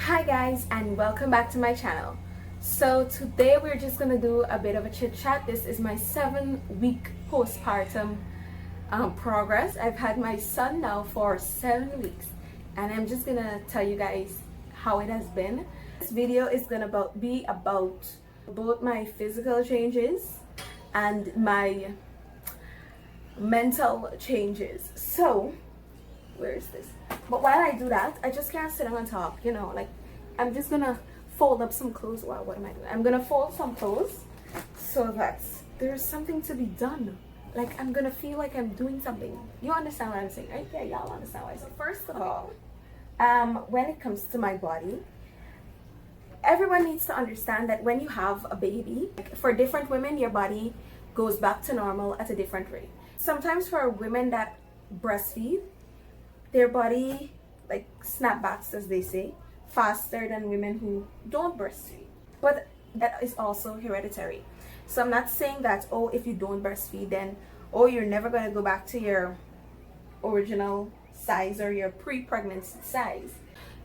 Hi guys, and welcome back to my channel. So today we're just gonna do a bit of a chit chat. This is my 7-week postpartum progress. I've had my son now for 7 weeks, and I'm just gonna tell you guys how it has been. This video is gonna be about both my physical changes and my mental changes. So where is this? But while I do that, I just can't sit down and talk, like I'm just gonna fold up some clothes. Wow, what am I doing? I'm gonna fold some clothes so that there's something to be done. Like I'm gonna feel like I'm doing something. You understand what I'm saying, right? Yeah, y'all understand what I say. First of all, when it comes to my body, everyone needs to understand that when you have a baby, like for different women, your body goes back to normal at a different rate. Sometimes for women that breastfeed, their body like snapbacks, as they say, faster than women who don't breastfeed. But that is also hereditary. So I'm not saying that, oh, if you don't breastfeed, then you're never going to go back to your original size or your pre-pregnancy size.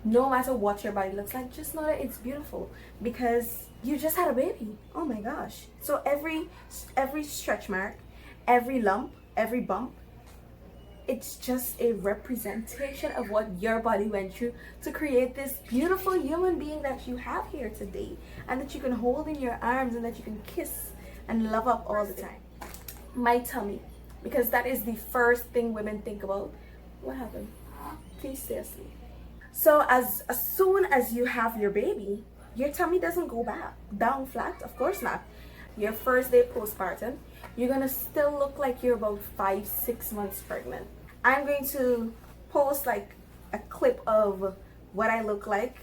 No matter what your body looks like, just know that it's beautiful because you just had a baby. Oh my gosh. So every stretch mark, every lump, every bump, it's just a representation of what your body went through to create this beautiful human being that you have here today, and that you can hold in your arms and that you can kiss and love up all the time. My tummy, because that is the first thing women think about. What happened? Please stay asleep. So as soon as you have your baby, your tummy doesn't go back down flat. Of course not. Your first day postpartum, you're gonna still look like you're about 5-6 months pregnant. I'm going to post like a clip of what I look like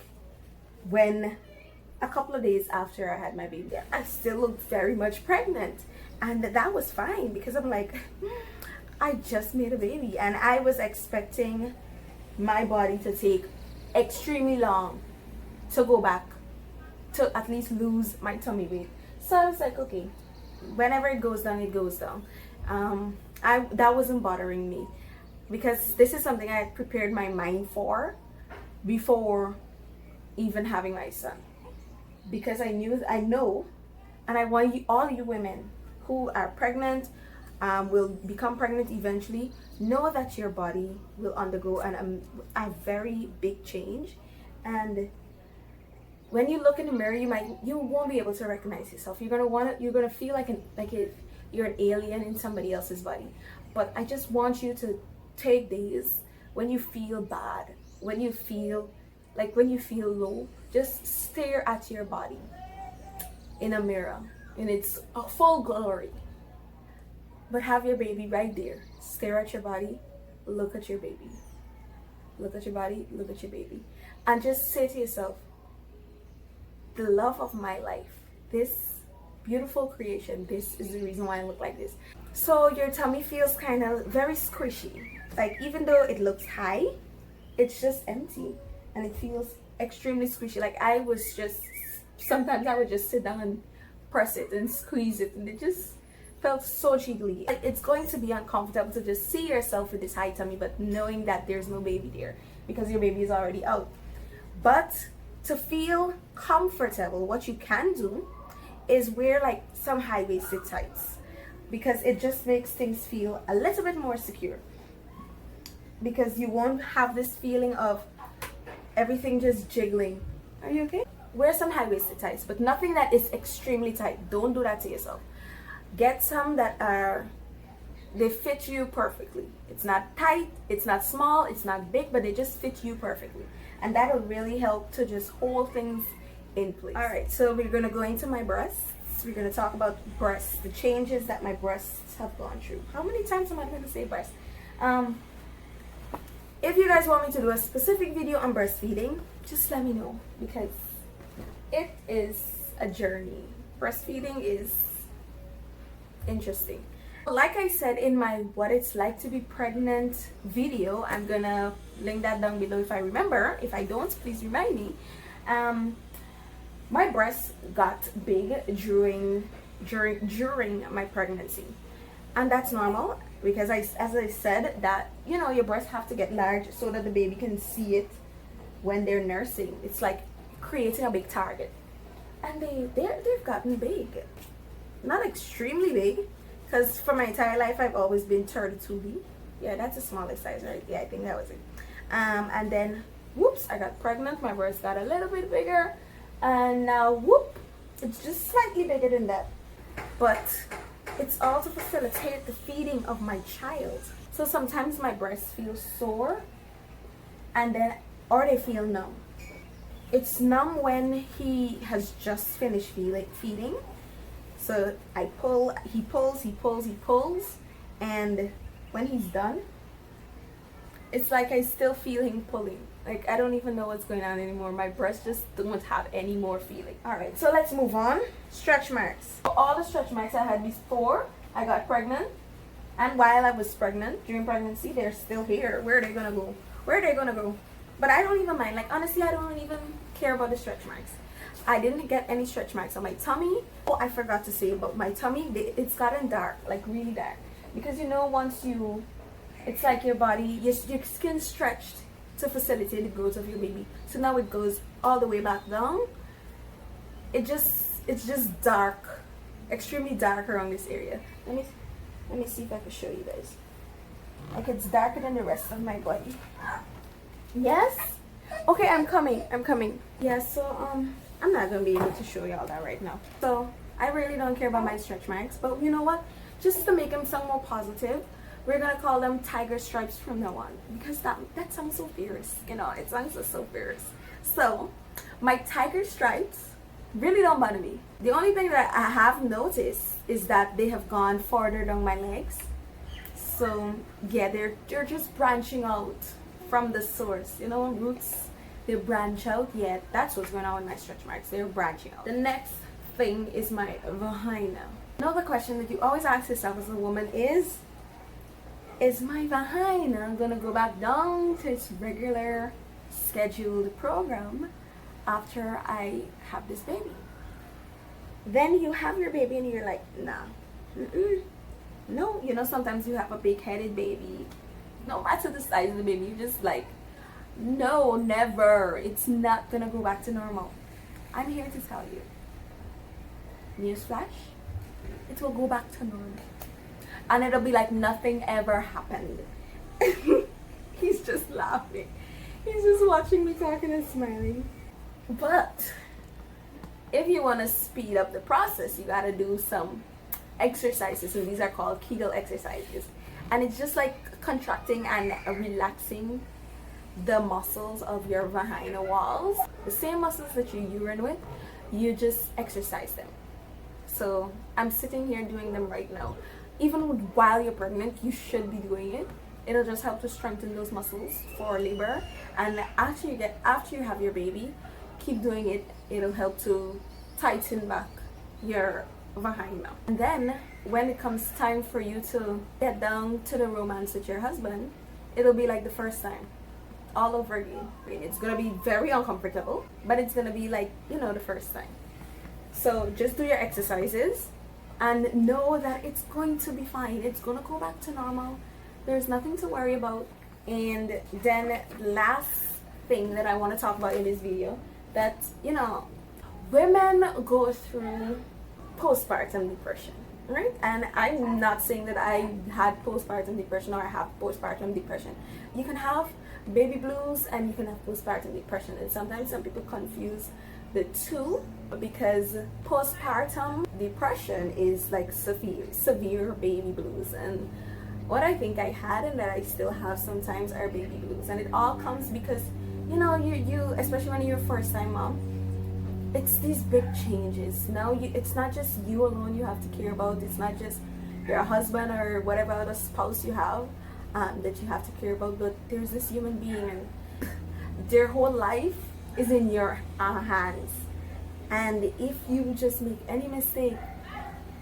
when a couple of days after I had my baby. I still look very much pregnant, and that was fine because I'm like, I just made a baby, and I was expecting my body to take extremely long to go back to at least lose my tummy weight. So I was like, okay, whenever it goes down, it goes down. That wasn't bothering me because this is something I had prepared my mind for before even having my son. Because I know, and I want you, all you women who are pregnant, will become pregnant eventually, know that your body will undergo a very big change, and when you look in the mirror, you won't be able to recognize yourself. You're gonna feel like you're an alien in somebody else's body. But I just want you to take days when you feel bad, when you feel low, just stare at your body in a mirror in its full glory. But have your baby right there. Stare at your body, look at your baby. Look at your body, look at your baby. And just say to yourself, the love of my life, this beautiful creation, this is the reason why I look like this. So your tummy feels kind of very squishy. Like even though it looks high, it's just empty and it feels extremely squishy. Like sometimes I would just sit down and press it and squeeze it, and it just felt so jiggly. It's going to be uncomfortable to just see yourself with this high tummy, but knowing that there's no baby there because your baby is already out. But to feel comfortable, what you can do is wear like some high-waisted tights, because it just makes things feel a little bit more secure, because you won't have this feeling of everything just jiggling. Are you okay? Wear some high-waisted tights, but nothing that is extremely tight. Don't do that to yourself. Get some that they fit you perfectly. It's not tight, it's not small, it's not big, but they just fit you perfectly. And that'll really help to just hold things in place. All right, so we're gonna go into my breasts. We're gonna talk about breasts, the changes that my breasts have gone through. How many times am I gonna say breasts? If you guys want me to do a specific video on breastfeeding, just let me know, because it is a journey. Breastfeeding is interesting. Like I said in my what it's like to be pregnant video, I'm gonna link that down below if I remember. If I don't, please remind me. My breasts got big during my pregnancy, and that's normal because as I said that your breasts have to get large so that the baby can see it when they're nursing. It's like creating a big target. And they've gotten big. Not extremely big, because for my entire life I've always been 32B. Yeah, that's the smallest size, right? Yeah, I think that was it. And then whoops, I got pregnant, my breast got a little bit bigger, and now whoop, it's just slightly bigger than that. But it's all to facilitate the feeding of my child. So sometimes my breasts feel sore, and then or they feel numb. It's numb when he has just finished feeding. So I pull, he pulls, and when he's done, it's like I still feel him pulling. Like I don't even know what's going on anymore. My breasts just don't have any more feeling. Alright, so let's move on. Stretch marks. All the stretch marks I had before I got pregnant, and while I was pregnant, during pregnancy, they're still here. Where are they gonna go? Where are they gonna go? But I don't even mind. Like honestly, I don't even care about the stretch marks. I didn't get any stretch marks on my tummy. Oh, I forgot to say about my tummy. It's gotten dark, like really dark. Because you know, once you, it's like your body, your skin stretched to facilitate the growth of your baby. So now it goes all the way back down. It's just dark, extremely dark around this area. Let me see if I can show you guys. Like it's darker than the rest of my body. Yes? Okay, I'm coming. Yeah, so I'm not gonna be able to show y'all that right now. So I really don't care about my stretch marks, but you know what? Just to make them sound more positive, we're gonna call them tiger stripes from now on, because that sounds so fierce, you know, it sounds so fierce. So my tiger stripes really don't bother me. The only thing that I have noticed is that they have gone farther down my legs. So yeah, they're just branching out from the source, you know, roots, they branch out. Yeah, that's what's going on with my stretch marks. They're branching out. The next thing is my vagina. Another question that you always ask yourself as a woman is my vagina gonna go back down to its regular scheduled program after I have this baby? Then you have your baby and you're like, nah, no. You know, sometimes you have a big-headed baby. No matter the size of the baby, you're just like, no, never. It's not gonna go back to normal. I'm here to tell you, newsflash, it will go back to normal. And it'll be like nothing ever happened. He's just laughing. He's just watching me talking and smiling. But if you want to speed up the process, you got to do some exercises. And these are called Kegel exercises. And it's just like contracting and relaxing the muscles of your vagina walls. The same muscles that you urine with, you just exercise them. So I'm sitting here doing them right now. Even while you're pregnant, you should be doing it. It'll just help to strengthen those muscles for labor. And after you have your baby, keep doing it. It'll help to tighten back your vagina. And then when it comes time for you to get down to the romance with your husband, it'll be like the first time, all over again. I mean, it's gonna be very uncomfortable, but it's gonna be like, you know, the first time. So just do your exercises and know that it's going to be fine. It's gonna go back to normal. There's nothing to worry about. And then last thing that I want to talk about in this video, that, you know, women go through postpartum depression, right? And I'm not saying that I had postpartum depression or I have postpartum depression. You can have baby blues and you can have postpartum depression, and sometimes some people confuse the two, because postpartum depression is like severe baby blues, and what I think I had and that I still have sometimes are baby blues. And it all comes because, you know, you especially when you're a first time mom, it's these big changes. Now it's not just you alone you have to care about. It's not just your husband or whatever other spouse you have that you have to care about, but there's this human being and their whole life is in your hands. And if you just make any mistake,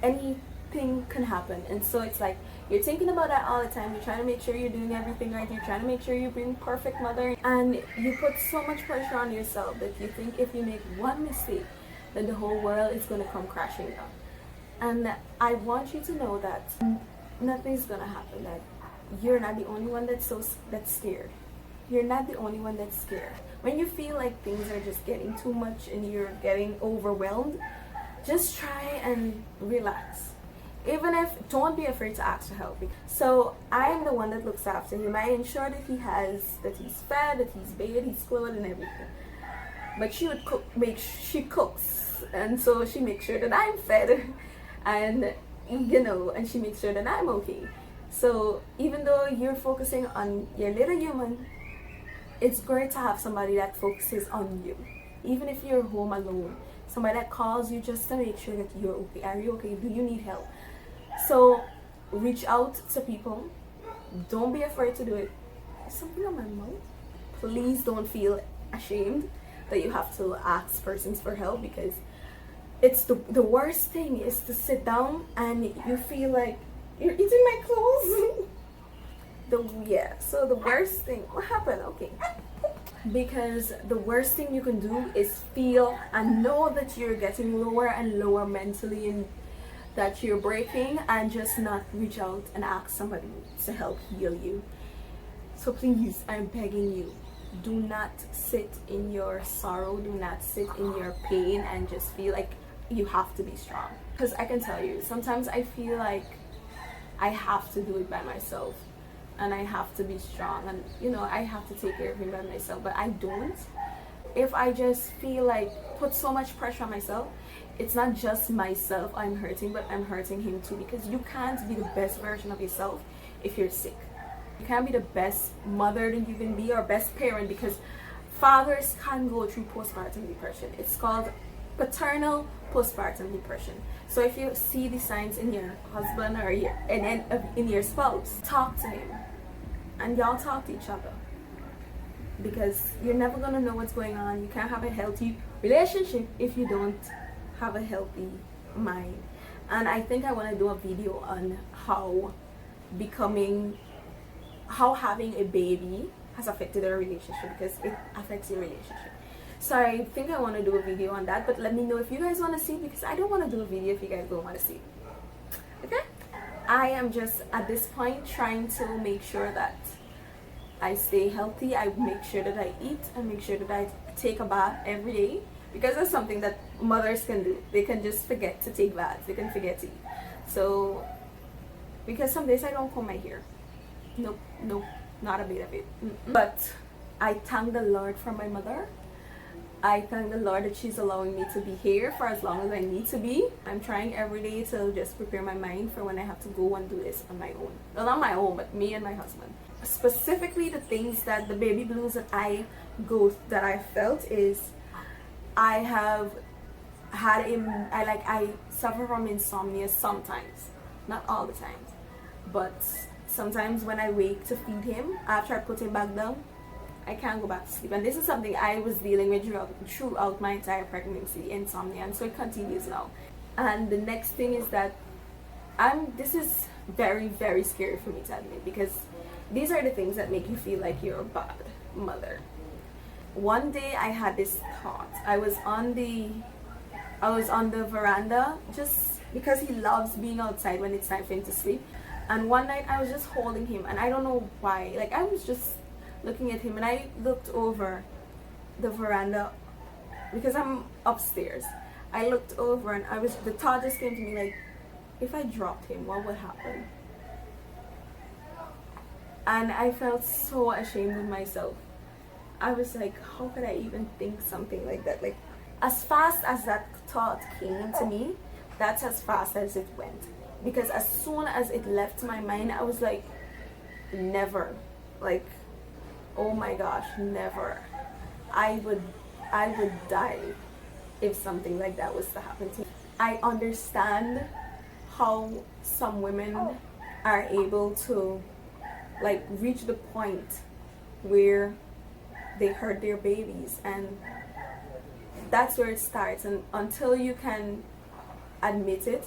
anything can happen. And so it's like you're thinking about that all the time. You're trying to make sure you're doing everything right. You're trying to make sure you're being perfect mother, and you put so much pressure on yourself that you think if you make one mistake, then the whole world is going to come crashing down. And I want you to know that nothing's going to happen, that you're not the only one that's scared. you're not the only one that's scared. When you feel like things are just getting too much and you're getting overwhelmed, just try and relax. Even if, don't be afraid to ask for help. So I am the one that looks after him. I ensure that he's fed, that he's bathed, he's clothed and everything. But she would cook, she cooks, and so she makes sure that I'm fed, and and she makes sure that I'm okay. So even though you're focusing on your little human, it's great to have somebody that focuses on you. Even if you're home alone, somebody that calls you just to make sure that you're okay. Are you okay? Do you need help? So reach out to people. Don't be afraid to do it. There's something on my mouth. Please don't feel ashamed that you have to ask persons for help, because it's the worst thing is to sit down and you feel like you're eating my clothes. So the worst thing, what happened? Okay. Because the worst thing you can do is feel and know that you're getting lower and lower mentally and that you're breaking, and just not reach out and ask somebody to help heal you. So please, I'm begging you, do not sit in your sorrow, do not sit in your pain and just feel like you have to be strong. Because I can tell you, sometimes I feel like I have to do it by myself and I have to be strong, and I have to take care of him by myself, but I don't. If I just feel like put so much pressure on myself, it's not just myself I'm hurting, but I'm hurting him too, because you can't be the best version of yourself if you're sick. You can't be the best mother that you can be, or best parent, because fathers can go through postpartum depression. It's called paternal postpartum depression. So if you see the signs in your husband or in your spouse, talk to him, and y'all talk to each other, because you're never gonna know what's going on. You can't have a healthy relationship if you don't have a healthy mind. And I think I want to do a video on how having a baby has affected our relationship, because it affects your relationship. So I think I want to do a video on that, but let me know if you guys want to see it, because I don't want to do a video if you guys don't want to see it. Okay? I am just at this point trying to make sure that I stay healthy. I make sure that I eat and make sure that I take a bath every day, because that's something that mothers can do. They can just forget to take baths. They can forget to eat. So, because some days I don't comb my hair. Nope, not a bit of it. But I thank the Lord for my mother. I thank the Lord that she's allowing me to be here for as long as I need to be. I'm trying every day to just prepare my mind for when I have to go and do this on my own. Well, not my own, but me and my husband. Specifically, the things that the baby blues that I felt is I have had I suffer from insomnia sometimes, not all the time, but sometimes when I wake to feed him after I put him back down, I can't go back to sleep. And this is something I was dealing with throughout my entire pregnancy, insomnia, and so it continues now. And the next thing is that this is very, very scary for me to admit, because these are the things that make you feel like you're a bad mother. One day I had this thought. I was on the veranda, just because he loves being outside when it's time for him to sleep. And one night I was just holding him, and I don't know why, like I was just looking at him, and I looked over the veranda because I'm upstairs. I looked over, and the thought just came to me, like, if I dropped him, what would happen? And I felt so ashamed of myself. I was like, how could I even think something like that? Like, as fast as that thought came to me, that's as fast as it went. Because as soon as it left my mind, I was like, never. Like, oh my gosh, never. I would die if something like that was to happen to me. I understand how some women are able to like reach the point where they hurt their babies, and that's where it starts. And until you can admit it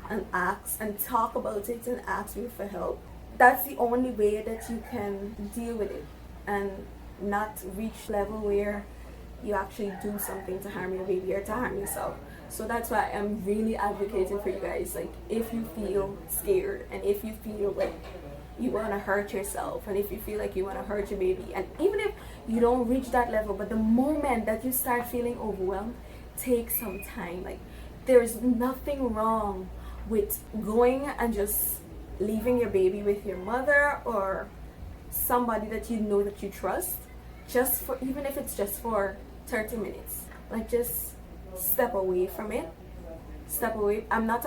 and ask and talk about it and ask you for help, that's the only way that you can deal with it and not reach level where you actually do something to harm your baby or to harm yourself. So that's why I'm really advocating for you guys. Like, if you feel scared and if you feel like you want to hurt yourself and if you feel like you want to hurt your baby, and even if you don't reach that level, but the moment that you start feeling overwhelmed, take some time. Like, there's nothing wrong with going and just leaving your baby with your mother or somebody that you know that you trust, just for, even if it's just for 30 minutes. Like, just step away from it. Step away. I'm not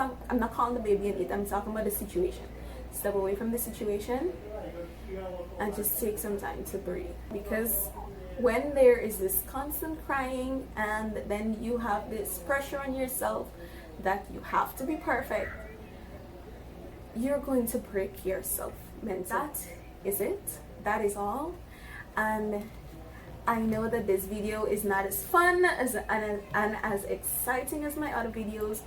calling the baby an it. I'm talking about the situation. Step away from the situation and just take some time to breathe. Because when there is this constant crying and then you have this pressure on yourself that you have to be perfect, you're going to break yourself mentally. That is it. That is all. And I know that this video is not as fun and as exciting as my other videos,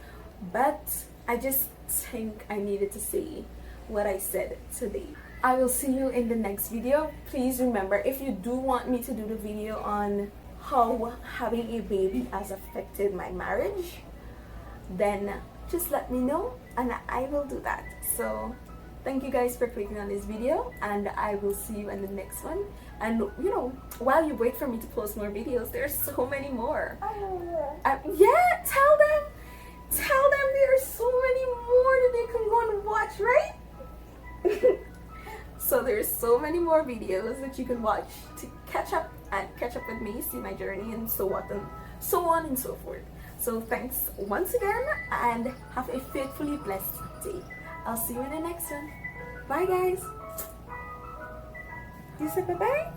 but I just think I needed to say what I said today. I will see you in the next video. Please remember, if you do want me to do the video on how having a baby has affected my marriage, then just let me know and I will do that. So thank you guys for clicking on this video, and I will see you in the next one. And you know, while you wait for me to post more videos, there's so many more. Yeah, tell them there's so many more that they can go and watch, right? So there's so many more videos that you can watch to catch up with me, see my journey, and so on and so forth. So thanks once again, and have a faithfully blessed day. I'll see you in the next one. Bye guys. You said bye-bye?